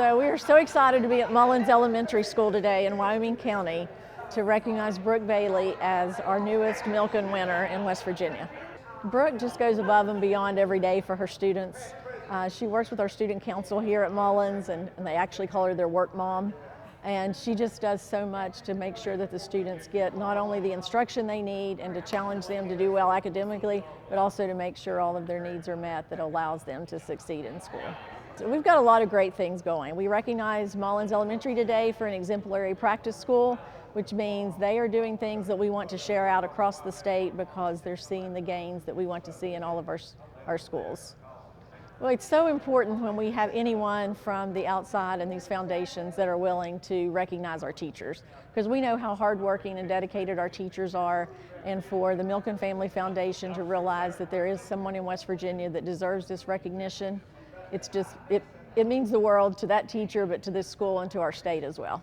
So we are so excited to be at Mullins Elementary School today in Wyoming County to recognize Brooke Bailey as our newest Milken winner in West Virginia. Brooke just goes above and beyond every day for her students. She works with our student council here at Mullins, and they actually call her their work mom. And she just does so much to make sure that the students get not only the instruction they need and to challenge them to do well academically, but also to make sure all of their needs are met that allows them to succeed in school. So we've got a lot of great things going. We recognize Mullins Elementary today for an exemplary practice school, which means they are doing things that we want to share out across the state because they're seeing the gains that we want to see in all of our schools. Well, it's so important when we have anyone from the outside and these foundations that are willing to recognize our teachers, because we know how hardworking and dedicated our teachers are, and for the Milken Family Foundation to realize that there is someone in West Virginia that deserves this recognition, it means the world to that teacher, but to this school and to our state as well.